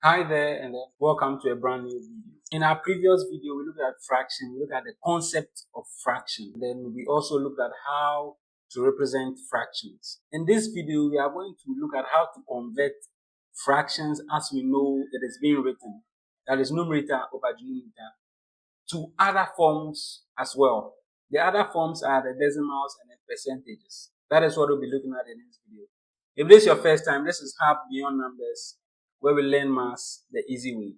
Hi there, and welcome to a brand new video. In our previous video, we looked at fraction, we looked at the concept of fraction. Then we also looked at how to represent fractions. In this video, we are going to look at how to convert fractions as we know it is being written, that is numerator over denominator, to other forms as well. The other forms are the decimals and the percentages. That is what we'll be looking at in this video. If this is your first time, this is Hub Beyond Numbers, where we learn maths the easy way.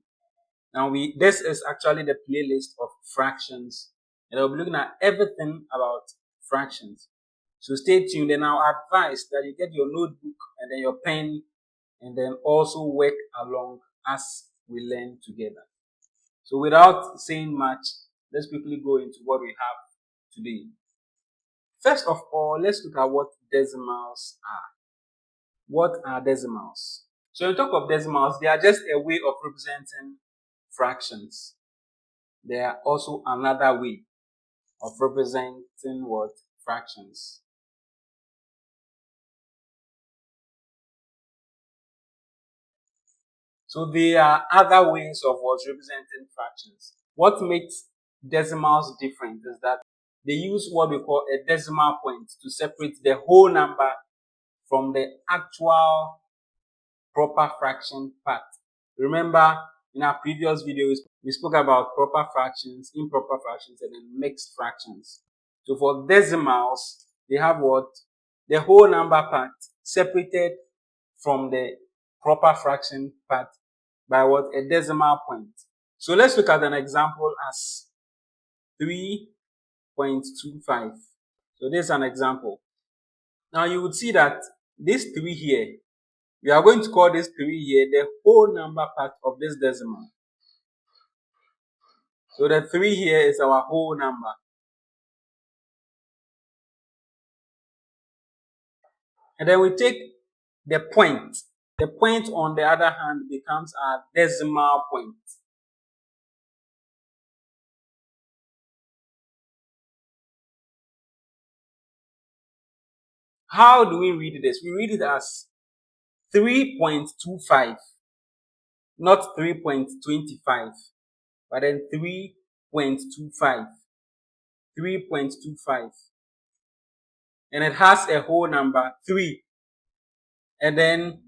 Now this is actually the playlist of fractions, and I'll be looking at everything about fractions. So stay tuned, and I'll advise that you get your notebook and then your pen, and then also work along as we learn together. So without saying much, let's quickly go into what we have today. First of all, let's look at what decimals are. What are decimals? So when we talk of decimals, they are just a way of representing fractions. They are also another way of representing what? Fractions. So there are other ways of what? Representing fractions. What makes decimals different is that they use what we call a decimal point to separate the whole number from the actual proper fraction part. Remember, in our previous videos, we spoke about proper fractions, improper fractions, and then mixed fractions. So for decimals, they have what? The whole number part separated from the proper fraction part by what? A decimal point. So let's look at an example as 3.25. So this is an example. Now you would see that this 3 here, we are going to call this 3 here the whole number part of this decimal. So the 3 here is our whole number. And then we take the point. The point, on the other hand, becomes our decimal point. How do we read this? We read it as 3.25, not 3.25, but then 3.25. 3.25. And it has a whole number 3. And then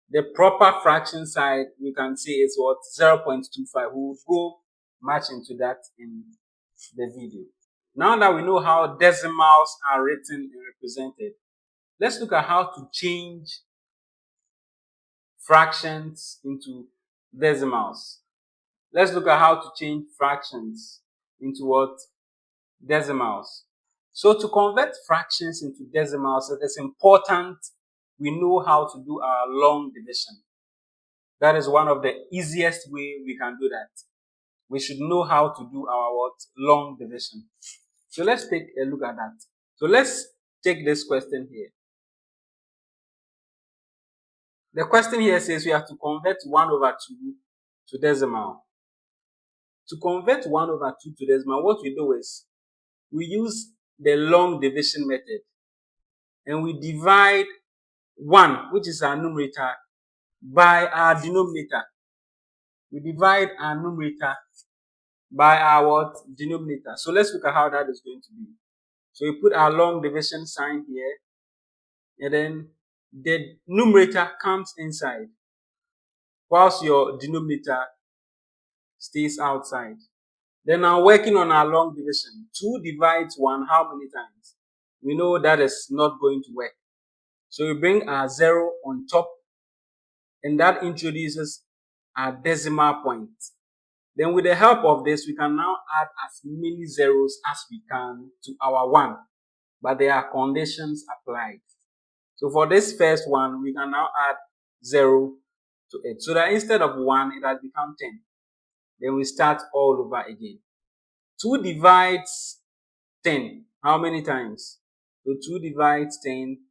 the proper fraction side, we can say is what? 0.25. We will go much into that in the video. Now that we know how decimals are written and represented, let's look at how to change fractions into decimals. Let's look at how to change fractions into what? Decimals. So to convert fractions into decimals, it is important we know how to do our long division. That is one of the easiest way we can do that. We should know how to do our what? Long division. So let's take a look at that. So let's take this question here. The question here says we have to convert 1 over 2 to decimal. To convert 1 over 2 to decimal, what we do is we use the long division method, and we divide 1, which is our numerator, by our denominator. We divide our numerator by our what? Denominator. So let's look at how that is going to be. So we put our long division sign here, and then the numerator comes inside, whilst your denominator stays outside. Then now working on our long division. 2 divides 1 how many times? We know that is not going to work. So we bring our 0 on top, and that introduces our decimal point. Then with the help of this, we can now add as many zeros as we can to our 1. But there are conditions applied. So for this first one, we can now add 0 to it. So that instead of 1, it has become 10. Then we start all over again. 2 divides 10 how many times? So 2 divides 10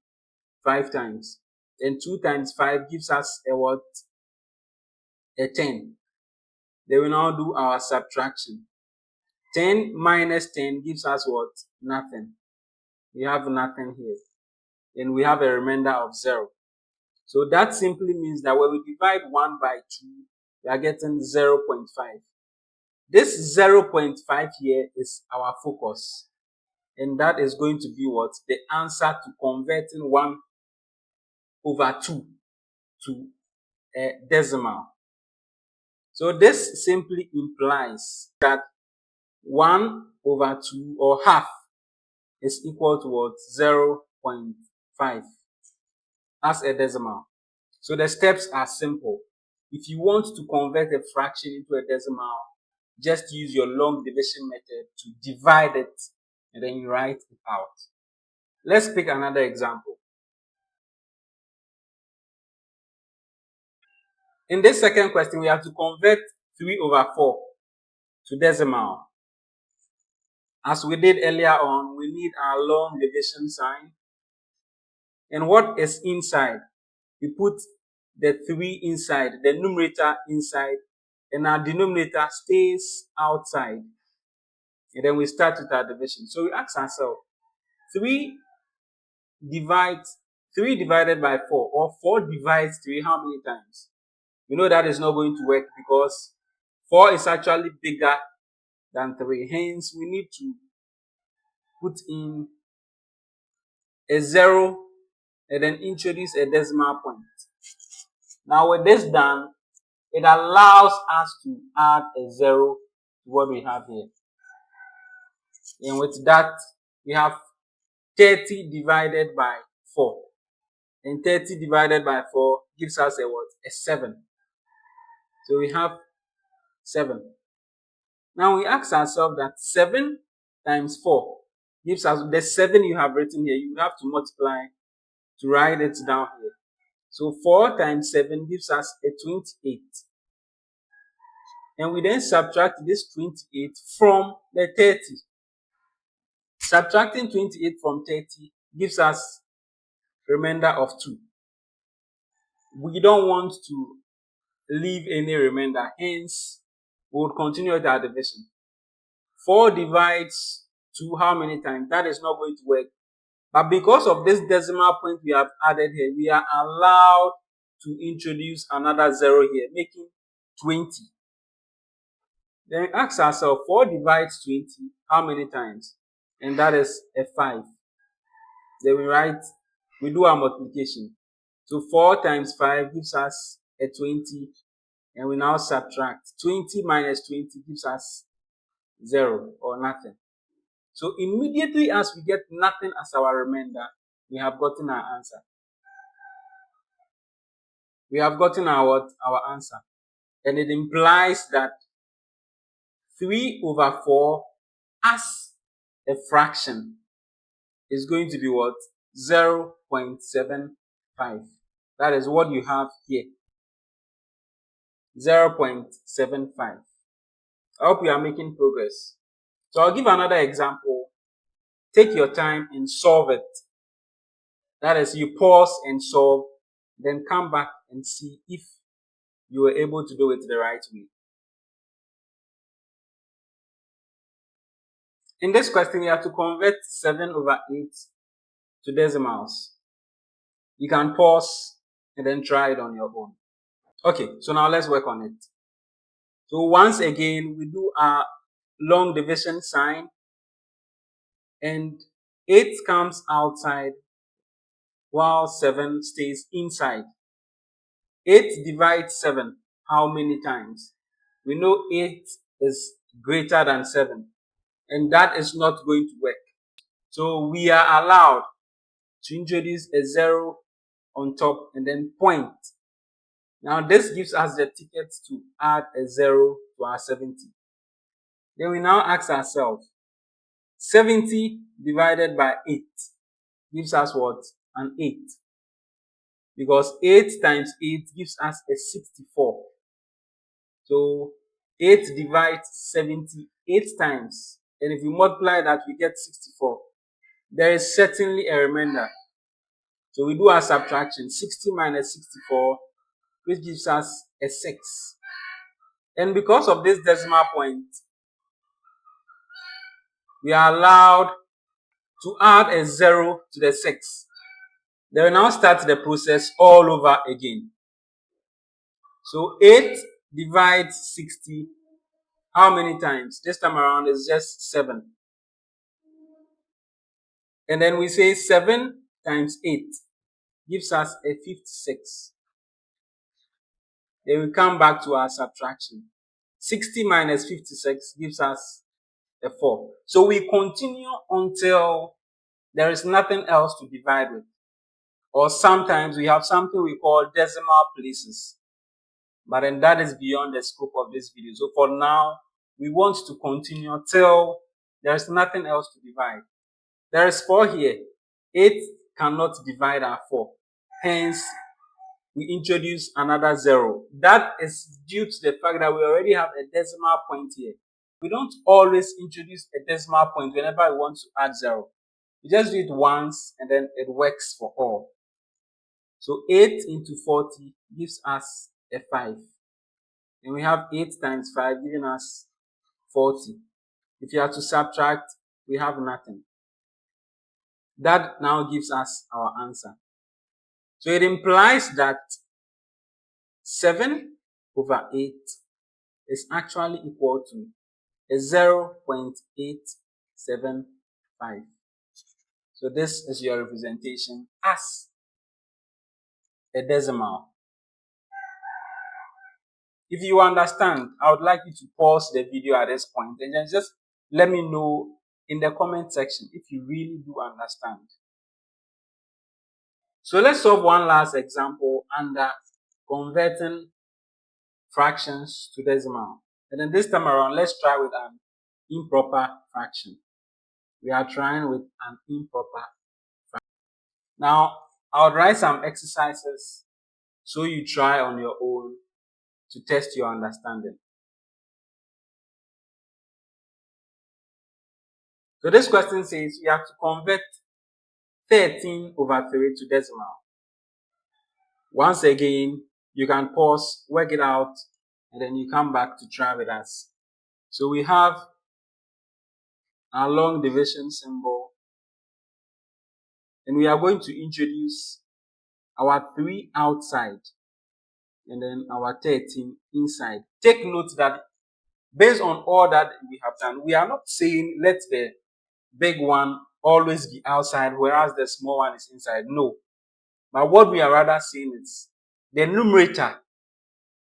5 times. Then 2 times 5 gives us a what? A 10. Then we now do our subtraction. 10 minus 10 gives us what? Nothing. We have nothing here. Then we have a remainder of 0. So that simply means that when we divide 1 by 2, we are getting 0.5. This 0.5 here is our focus. And that is going to be what? The answer to converting 1/2 to a decimal. So this simply implies that 1/2 or half is equal to what? 0.5 as a decimal. So the steps are simple. If you want to convert a fraction into a decimal, just use your long division method to divide it and then you write it out. Let's pick another example. In this second question, we have to convert 3/4 to decimal. As we did earlier on, we need our long division sign. And what is inside? We put the 3 inside, the numerator inside, and our denominator stays outside. And then we start with our division. So we ask ourselves, 3 divided by 4, or 4 divides 3 how many times? We know that is not going to work because 4 is actually bigger than 3. Hence, we need to put in a 0 and then introduce a decimal point. Now with this done, it allows us to add a 0 to what we have here. And with that, we have 30 divided by 4. And 30 divided by 4 gives us a what? A 7. So we have 7. Now we ask ourselves that 7 times 4 gives us the 7 you have written here. You have to multiply to write it down here. So 4 times 7 gives us a 28. And we then subtract this 28 from the 30. Subtracting 28 from 30 gives us a remainder of 2. We don't want to leave any remainder, hence we would continue with our division. 4 divides 2 how many times? That is not going to work. But because of this decimal point we have added here, we are allowed to introduce another 0 here, making 20. Then ask ourselves, 4 divides 20 how many times? And that is a 5. Then we do our multiplication. So 4 times 5 gives us a 20. And we now subtract. 20 minus 20 gives us 0 or nothing. So immediately as we get nothing as our remainder, we have gotten our answer. We have gotten our answer. And it implies that 3/4 as a fraction is going to be what? 0.75. That is what you have here. 0.75. I hope you are making progress. So I'll give another example. Take your time and solve it. That is, you pause and solve, then come back and see if you were able to do it the right way. In this question, you have to convert 7/8 to decimals. You can pause and then try it on your own. Okay, so now let's work on it. So once again, we do our long division sign, and 8 comes outside while 7 stays inside. 8 divides 7 how many times? We know 8 is greater than 7, and that is not going to work. So we are allowed to introduce a 0 on top and then point. Now this gives us the ticket to add a 0 to our 70. Then we now ask ourselves, 70 divided by 8 gives us what? An 8. Because 8 times 8 gives us a 64. So 8 divides 70 8 times. And if we multiply that, we get 64. There is certainly a remainder. So we do our subtraction. 60 minus 64, which gives us a 6. And because of this decimal point, we are allowed to add a 0 to the 6. Then we now start the process all over again. So 8 divide 60 how many times? This time around is just 7. And then we say 7 times 8 gives us a 56. Then we come back to our subtraction. 60 minus 56 gives us a 4. So we continue until there is nothing else to divide with. Or sometimes we have something we call decimal places. But then that is beyond the scope of this video. So for now, we want to continue till there is nothing else to divide. There is 4 here. 8 cannot divide our 4. Hence, we introduce another 0. That is due to the fact that we already have a decimal point here. We don't always introduce a decimal point whenever we want to add 0. We just do it once and then it works for all. So 8 into 40 gives us a 5. And we have 8 times 5 giving us 40. If you have to subtract, we have nothing. That now gives us our answer. So it implies that 7 over 8 is actually equal to a 0.875. So this is your representation as a decimal. If you understand, I would like you to pause the video at this point and just let me know in the comment section if you really do understand. So let's solve one last example under converting fractions to decimal. And then this time around, let's try with an improper fraction. We are trying with an improper fraction. Now, I'll write some exercises so you try on your own to test your understanding. So this question says we have to convert 13 over 3 to decimal. Once again, you can pause, work it out, and then you come back to try with us. So we have our long division symbol, and we are going to introduce our 3 outside and then our 13 inside. Take note that based on all that we have done, we are not saying let the big one always be outside whereas the small one is inside. No. But what we are rather saying is the numerator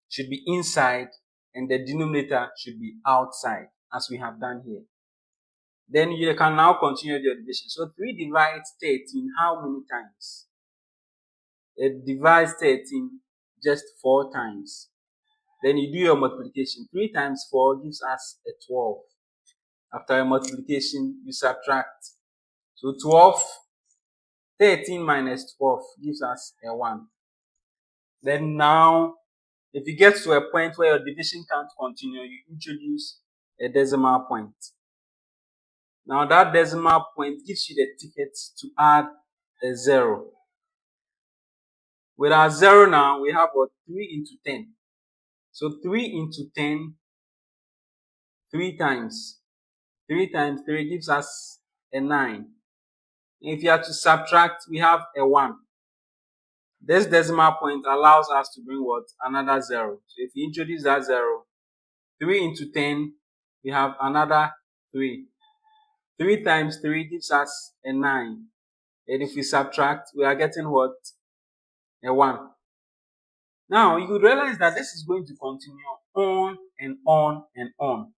should be inside and the denominator should be outside, as we have done here. Then you can now continue your division. So 3 divides 13 how many times? It divides 13 just 4 times. Then you do your multiplication. 3 times 4 gives us a 12. After your multiplication, you subtract. So 13 minus 12 gives us a 1. Then now, if you get to a point where your division can't continue, you introduce a decimal point. Now that decimal point gives you the ticket to add a 0. With our 0 now, we have what? 3 into 10. So 3 into 10, 3 times. 3 times 3 gives us a 9. If you have to subtract, we have a 1. This decimal point allows us to bring what? Another 0. So if you introduce that 0, 3 into 10, we have another 3. 3 times 3 gives us a 9. And if we subtract, we are getting what? A 1. Now, you could realize that this is going to continue on and on and on.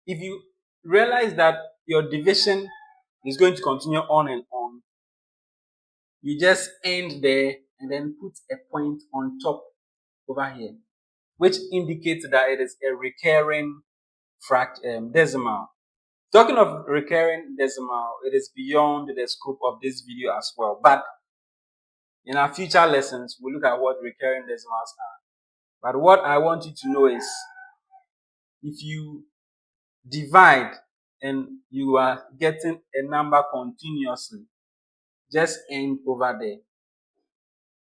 If you realize that your division is going to continue on and on, you just end there and then put a point on top over here, which indicates that it is a recurring decimal. Talking of recurring decimal, it is beyond the scope of this video as well. But in our future lessons, we'll look at what recurring decimals are. But what I want you to know is, if you divide and you are getting a number continuously, just end over there.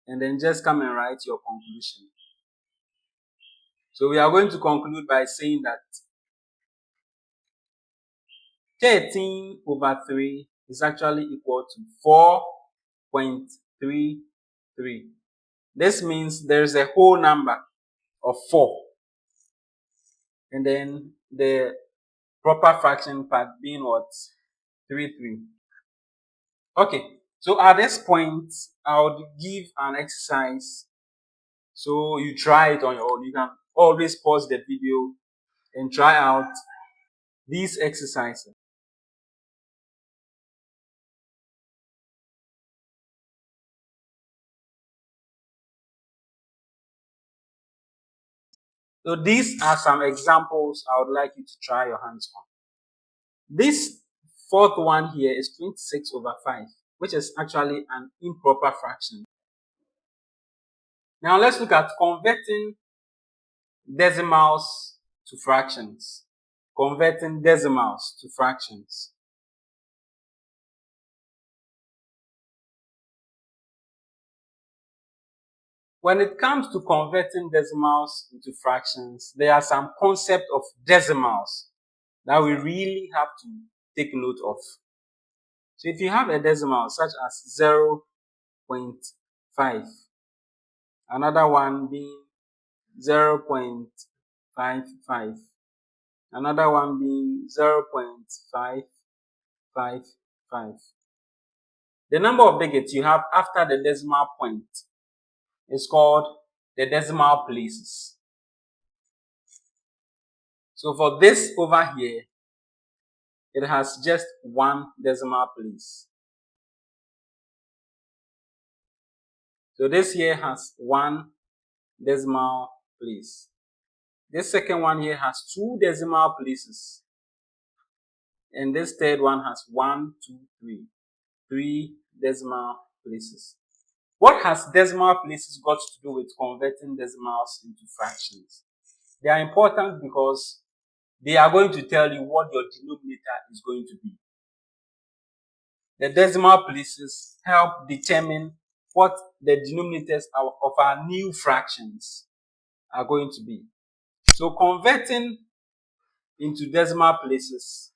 And then just come and write your conclusion. So we are going to conclude by saying that 13 over 3 is actually equal to 4.33. This means there is a whole number of 4. And then the proper fraction part being what? 3. Okay, so at this point, I would give an exercise so you try it on your own. You can always pause the video and try out these exercises. So these are some examples I would like you to try your hands on. This fourth one here is 26/5, which is actually an improper fraction. Now let's look at converting decimals to fractions. Converting decimals to fractions. When it comes to converting decimals into fractions, there are some concepts of decimals that we really have to take note of. So if you have a decimal such as 0.5, another one being 0.55, another one being 0.555. The number of digits you have after the decimal point is called the decimal places. So for this over here, it has just one decimal place. So this here has one decimal place. This second one here has 2 decimal places. And this third one has 1, 2, 3. 3 decimal places. What has decimal places got to do with converting decimals into fractions? They are important because they are going to tell you what your denominator is going to be. The decimal places help determine what the denominators of our new fractions are going to be. So converting into decimal places,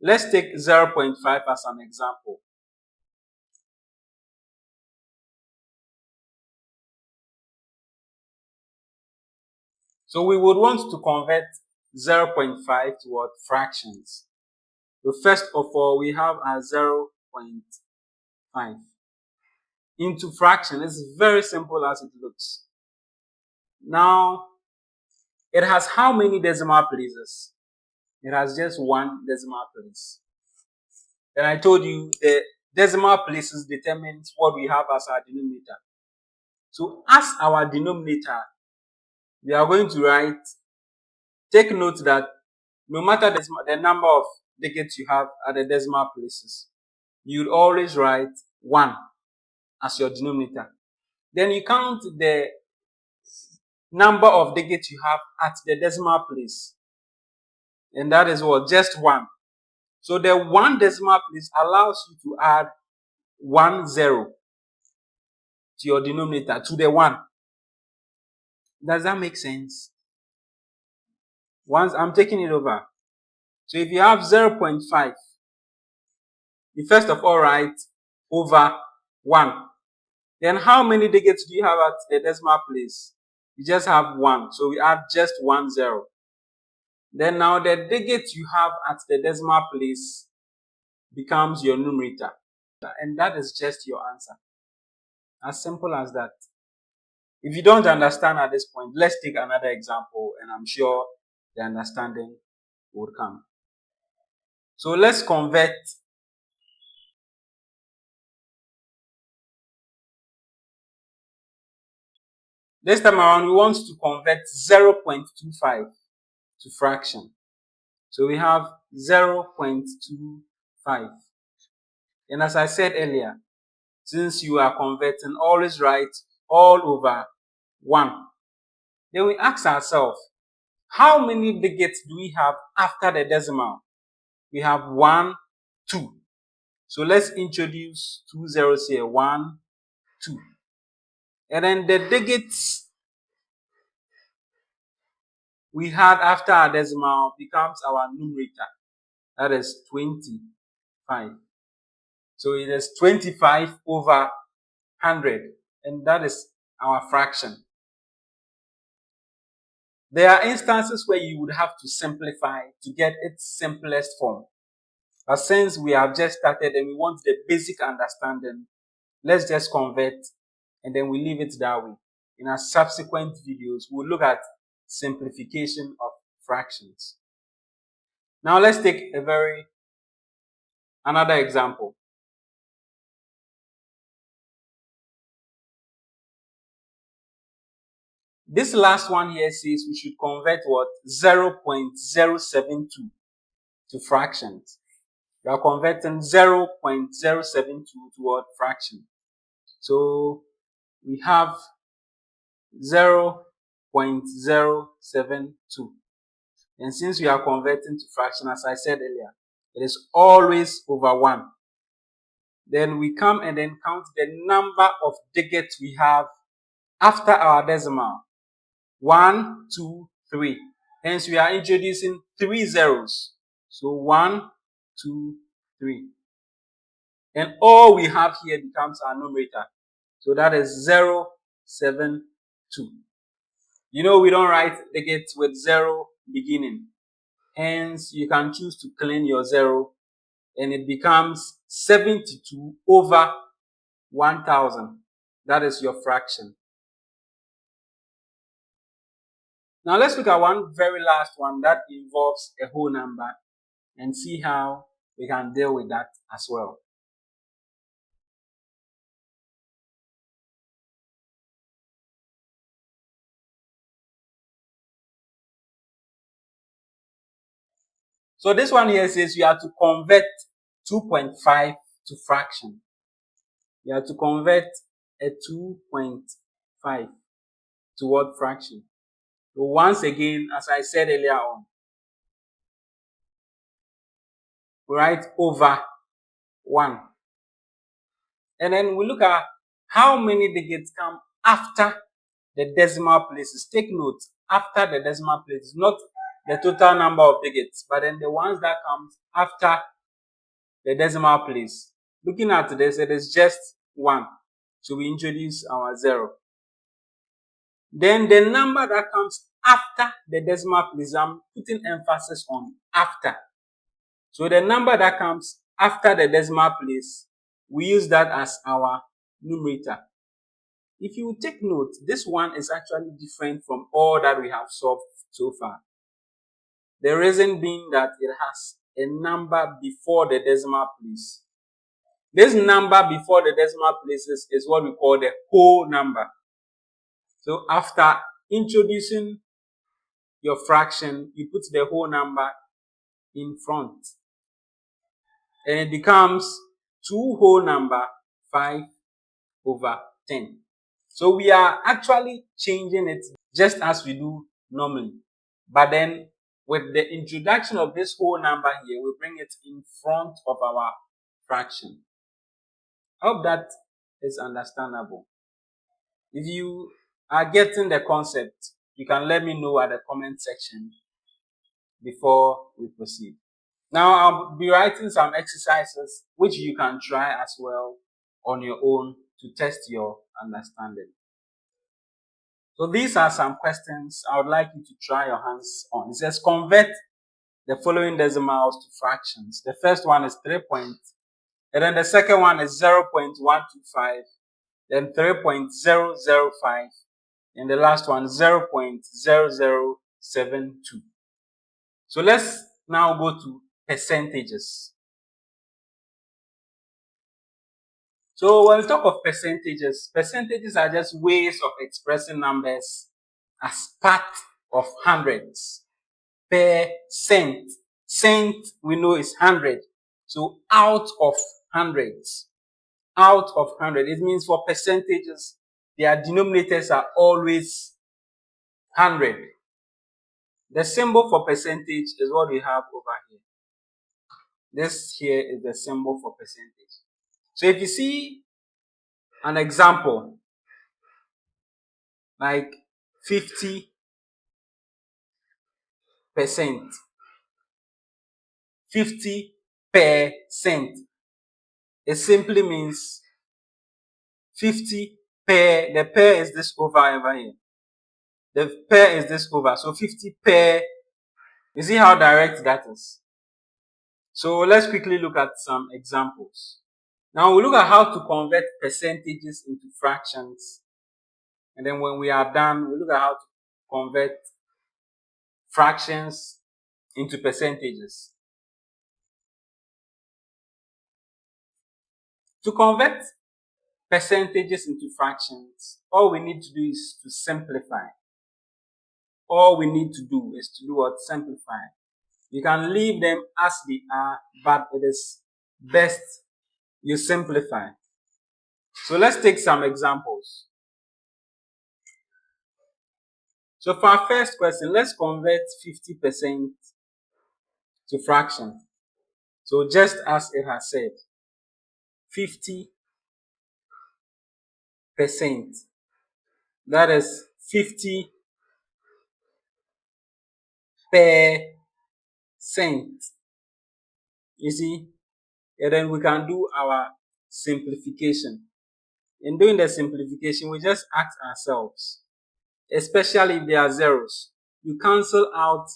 let's take 0.5 as an example. So we would want to convert 0.5 to what? Fractions. So first of all, we have a 0.5 into fraction. It's very simple as it looks. Now, it has how many decimal places? It has just one decimal place. Then I told you the decimal places determines what we have as our denominator. So as our denominator, we are going to write, take note that no matter the number of digits you have at the decimal places, you'd always write 1 as your denominator. Then you count the number of digits you have at the decimal place. And that is what? Just 1. So the 1 decimal place allows you to add 1 0 to your denominator, to the 1. Does that make sense? Once I'm taking it over. So if you have 0.5, you first of all write over 1. Then how many digits do you have at the decimal place? You just have 1. So we add just 1 0. Then now the digits you have at the decimal place becomes your numerator. And that is just your answer. As simple as that. If you don't understand at this point, let's take another example and I'm sure the understanding will come. So let's convert this time around. We want to convert 0.25 to fraction. So we have 0.25. And as I said earlier, since you are converting, always write all over 1. Then we ask ourselves, how many digits do we have after the decimal? We have 1, 2. So let's introduce 2 zeros here. 1, 2. And then the digits we had after our decimal becomes our numerator. That is 25. So it is 25 over 100. And that is our fraction. There are instances where you would have to simplify to get its simplest form. But since we have just started and we want the basic understanding, let's just convert and then we leave it that way. In our subsequent videos, we'll look at simplification of fractions. Now let's take another example. This last one here says we should convert what? 0.072 to fractions. We are converting 0.072 to what? Fraction. So we have 0.072. And since we are converting to fraction, as I said earlier, it is always over 1. Then we come and then count the number of digits we have after our decimal. 1, 2, 3. Hence, we are introducing 3 zeros. So 1, 2, 3. And all we have here becomes our numerator. So that is 0, 7, 2. You know, we don't write digits with 0 beginning. Hence, you can choose to clean your 0 and it becomes 72 over 1000. That is your fraction. Now let's look at one very last one that involves a whole number and see how we can deal with that as well. So this one here says you have to convert 2.5 to fraction. You have to convert a 2.5 to what fraction? So once again, as I said earlier on, we write over 1. And then we look at how many digits come after the decimal places. Take note, after the decimal places, not the total number of digits, but then the ones that comes after the decimal place. Looking at this, it is just 1. So we introduce our 0. Then the number that comes after the decimal place, I'm putting emphasis on after. So the number that comes after the decimal place, we use that as our numerator. If you take note, this one is actually different from all that we have solved so far. The reason being that it has a number before the decimal place. This number before the decimal places is what we call the whole number. So after introducing your fraction, you put the whole number in front. And it becomes 2 whole number 5 over 10. So we are actually changing it just as we do normally. But then with the introduction of this whole number here, we bring it in front of our fraction. I hope that is understandable. If you are getting the concept, you can let me know at the comment section before we proceed. Now I'll be writing some exercises which you can try as well on your own to test your understanding. So these are some questions I would like you to try your hands on. It says convert the following decimals to fractions. The first one is 3 point, and then the second one is 0.125, then 3.005, and the last one 0.0072. So let's now go to percentages. So when we talk of percentages, percentages are just ways of expressing numbers as part of hundreds. Percent. Cent we know is 100. So out of hundreds. Out of 100. It means for percentages, their denominators are always 100. The symbol for percentage is what we have over here. This here is the symbol for percentage. So if you see an example like 50%, %, 50%, it simply means 50 pair, the pair is this over here. The pair is this over. So 50 pair. You see how direct that is? So let's quickly look at some examples. Now we look at how to convert percentages into fractions. And then when we are done, we look at how to convert fractions into percentages. To convert percentages into fractions, all we need to do is to simplify. All we need to do is to do what? Simplify. You can leave them as they are, but it is best you simplify. So let's take some examples. So for our first question, let's convert 50% to fraction. So just as it has said, 50%. That is 50 percent. You see? And then we can do our simplification. In doing the simplification, we just ask ourselves, especially if there are zeros, you cancel out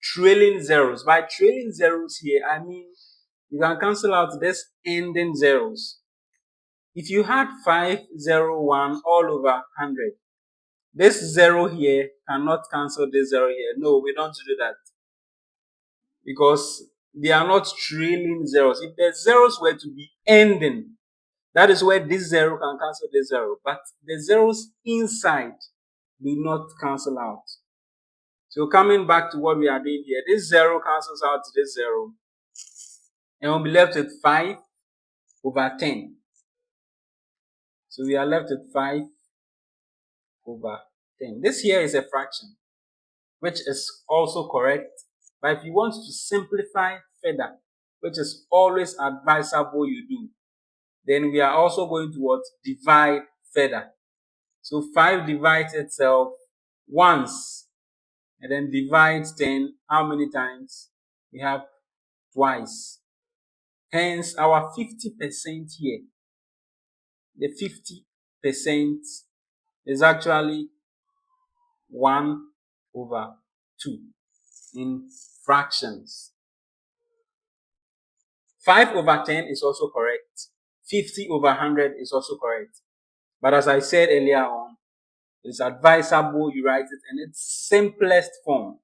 trailing zeros. By trailing zeros here, I mean you can cancel out this ending zeros. If you had 501 all over 100, this zero here cannot cancel this zero here. No, we don't do that, because they are not trailing zeros. If the zeros were to be ending, that is where this zero can cancel this zero. But the zeros inside do not cancel out. So coming back to what we are doing here, this zero cancels out this zero, and we'll be left with 5 over 10. So we are left with 5 over 10. This here is a fraction, which is also correct. But if you want to simplify further, which is always advisable you do, then we are also going to what? Divide further. So 5 divides itself once, and then divides 10 how many times? We have twice. Hence our 50% here, the 50% is actually 1 over 2 in fractions. 5 over 10 is also correct. 50 over 100 is also correct. But as I said earlier on, it's advisable you write it in its simplest form.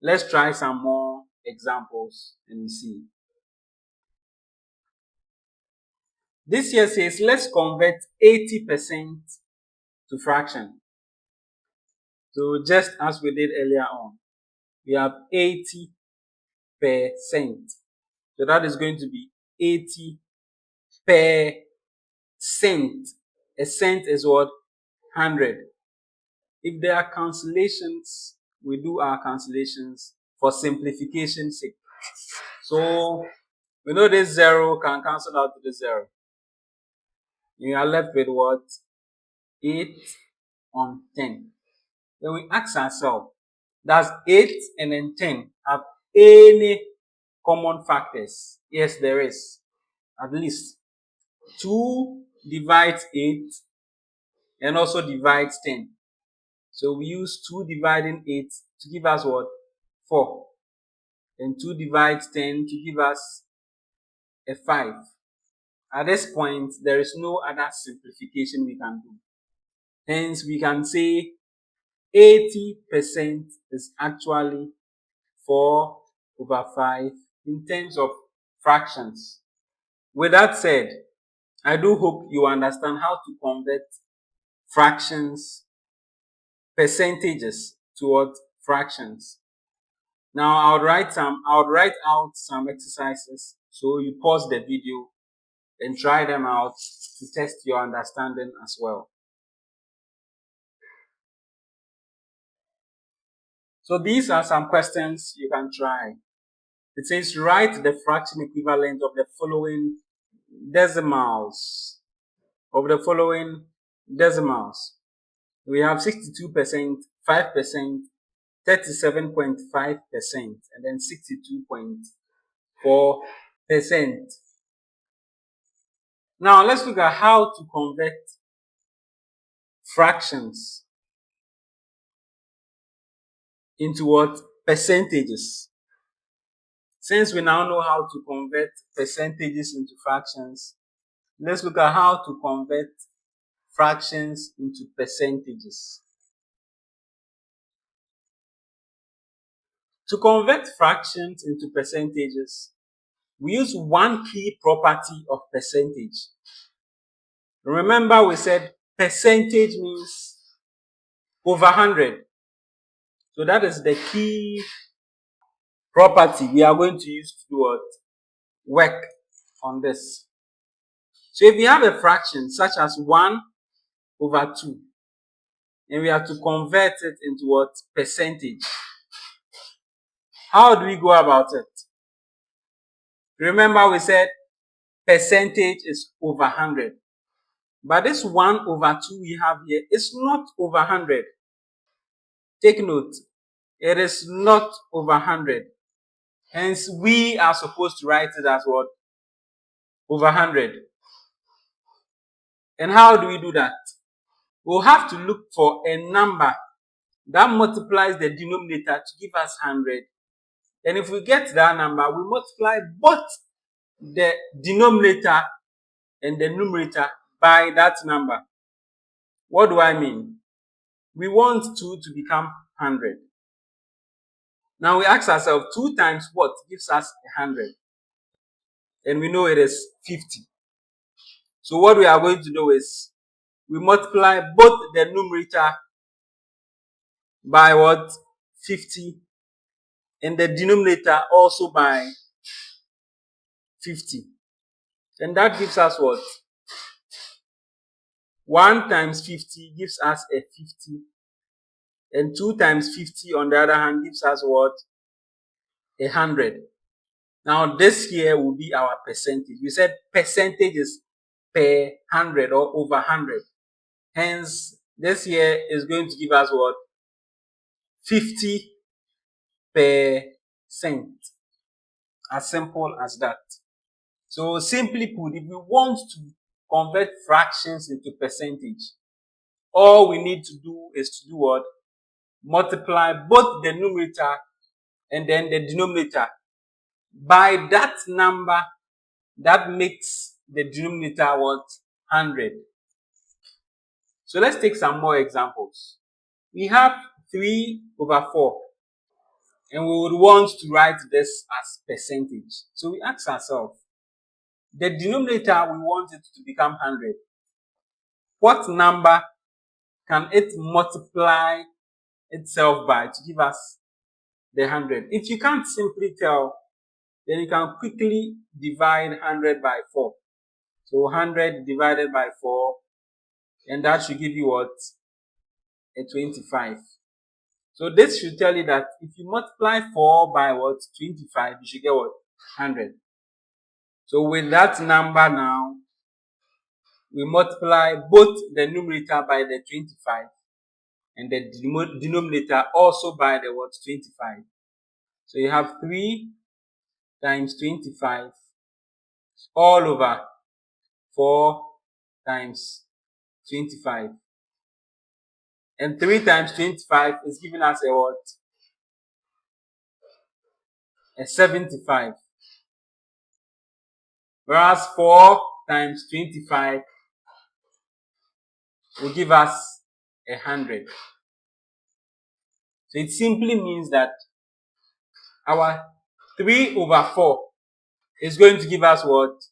Let's try some more examples and we see. This here says let's convert 80% to fraction. So just as we did earlier on, we have 80%. So that is going to be 80%. A cent is what? 100. If there are cancellations, we do our cancellations for simplification's sake. So we know this zero can cancel out to the zero. You are left with what? 8 on 10. Then we ask ourselves, does 8 and then 10 have any common factors? Yes, there is. At least 2 divides 8 and also divides 10. So we use 2 dividing 8 to give us what? 4. And 2 divides 10 to give us a 5. At this point, there is no other simplification we can do. Hence, we can say 80% is actually 4 over 5 in terms of fractions. With that said, I do hope you understand how to convert fractions, percentages towards fractions. Now I would write out some exercises, so you pause the video and try them out to test your understanding as well. So these are some questions you can try. It says write the fraction equivalent of the following decimals. We have 62%, 5%, 37.5%, and then 62.4%. Now let's look at how to convert fractions into what? Percentages. Since we now know how to convert percentages into fractions, let's look at how to convert fractions into percentages. To convert fractions into percentages, we use one key property of percentage. Remember we said percentage means over 100. So that is the key property we are going to use to do what? Work on this. So if we have a fraction such as 1 over 2, and we have to convert it into what? Percentage. How do we go about it? Remember we said percentage is over 100. But this 1 over 2 we have here is not over 100. Take note, it is not over 100. Hence, we are supposed to write it as what? Over 100. And how do we do that? We'll have to look for a number that multiplies the denominator to give us 100. And if we get that number, we multiply both the denominator and the numerator by that number. What do I mean? We want 2 to become 100. Now we ask ourselves, 2 times what gives us 100? And we know it is 50. So what we are going to do is, we multiply both the numerator by what? 50. And the denominator also by 50. And that gives us what? 1 times 50 gives us a 50. And 2 times 50 on the other hand gives us what? 100. Now this here will be our percentage. We said percentage is per 100 or over 100. Hence, this here is going to give us what? 50%. As simple as that. So simply put, if we want to convert fractions into percentage, all we need to do is to do what? Multiply both the numerator and then the denominator by that number that makes the denominator what? 100. So let's take some more examples. We have 3 over 4. And we would want to write this as percentage. So we ask ourselves, the denominator, we want it to become 100. What number can it multiply itself by to give us the 100? If you can't simply tell, then you can quickly divide 100 by 4. So 100 divided by 4, and that should give you what? A 25. So this should tell you that if you multiply 4 by what? 25, you should get what? 100. So with that number now, we multiply both the numerator by the 25 and the denominator also by the what? 25. So you have 3 times 25 all over 4 times 25. And 3 times 25 is giving us a what? A 75. Whereas 4 times 25 will give us 100. So it simply means that our 3 over 4 is going to give us what?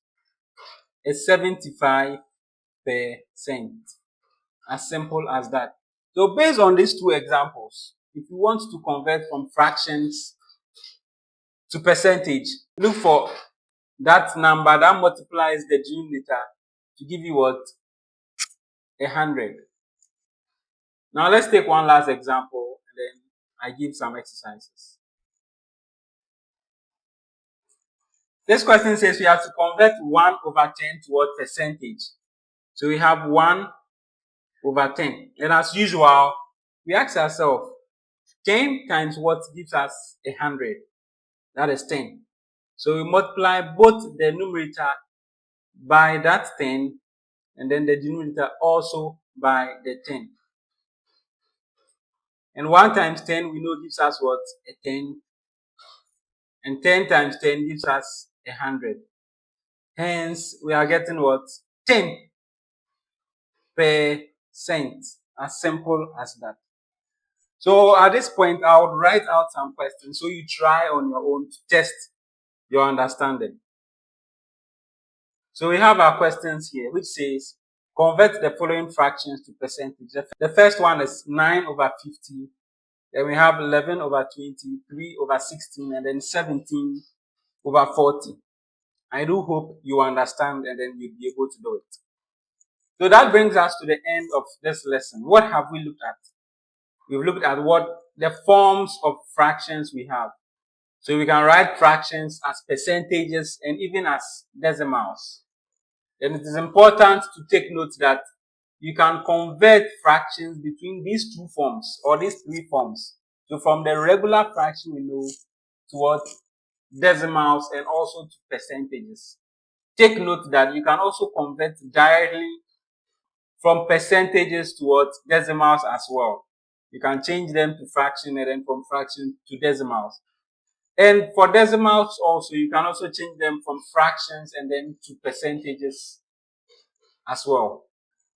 A 75%. As simple as that. So based on these two examples, if you want to convert from fractions to percentage, look for that number that multiplies the denominator to give you what? 100. Now let's take one last example and then I give some exercises. This question says we have to convert 1 over 10 to what percentage? So we have 1 over 10. And as usual, we ask ourselves, 10 times what gives us 100? That is 10. So we multiply both the numerator by that 10, and then the denominator also by the 10. And 1 times 10 we know gives us what? A 10. And 10 times 10 gives us 100. Hence, we are getting what? 10%. As simple as that. So at this point, I would write out some questions so you try on your own to test your understanding. So we have our questions here, which says, convert the following fractions to percentage. The first one is 9 over 50. Then we have 11 over 20, 3 over 16, and then 17 over 40. I do hope you understand and then you'll be able to do it. So that brings us to the end of this lesson. What have we looked at? We've looked at what the forms of fractions we have. So we can write fractions as percentages and even as decimals. And it is important to take note that you can convert fractions between these two forms or these three forms. So from the regular fraction we know to what? Decimals and also to percentages. Take note that you can also convert directly from percentages to what? Decimals as well. You can change them to fraction and then from fraction to decimals. And for decimals also, you can also change them from fractions and then to percentages as well.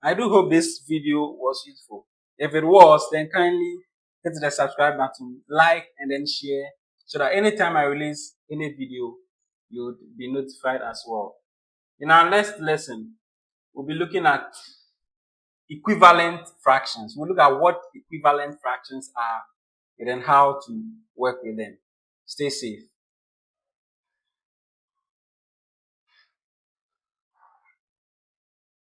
I do hope this video was useful. If it was, then kindly hit the subscribe button, like, and then share so that anytime I release any video, you'll be notified as well. In our next lesson, we'll be looking at equivalent fractions. We'll look at what equivalent fractions are and then how to work with them. Stay safe.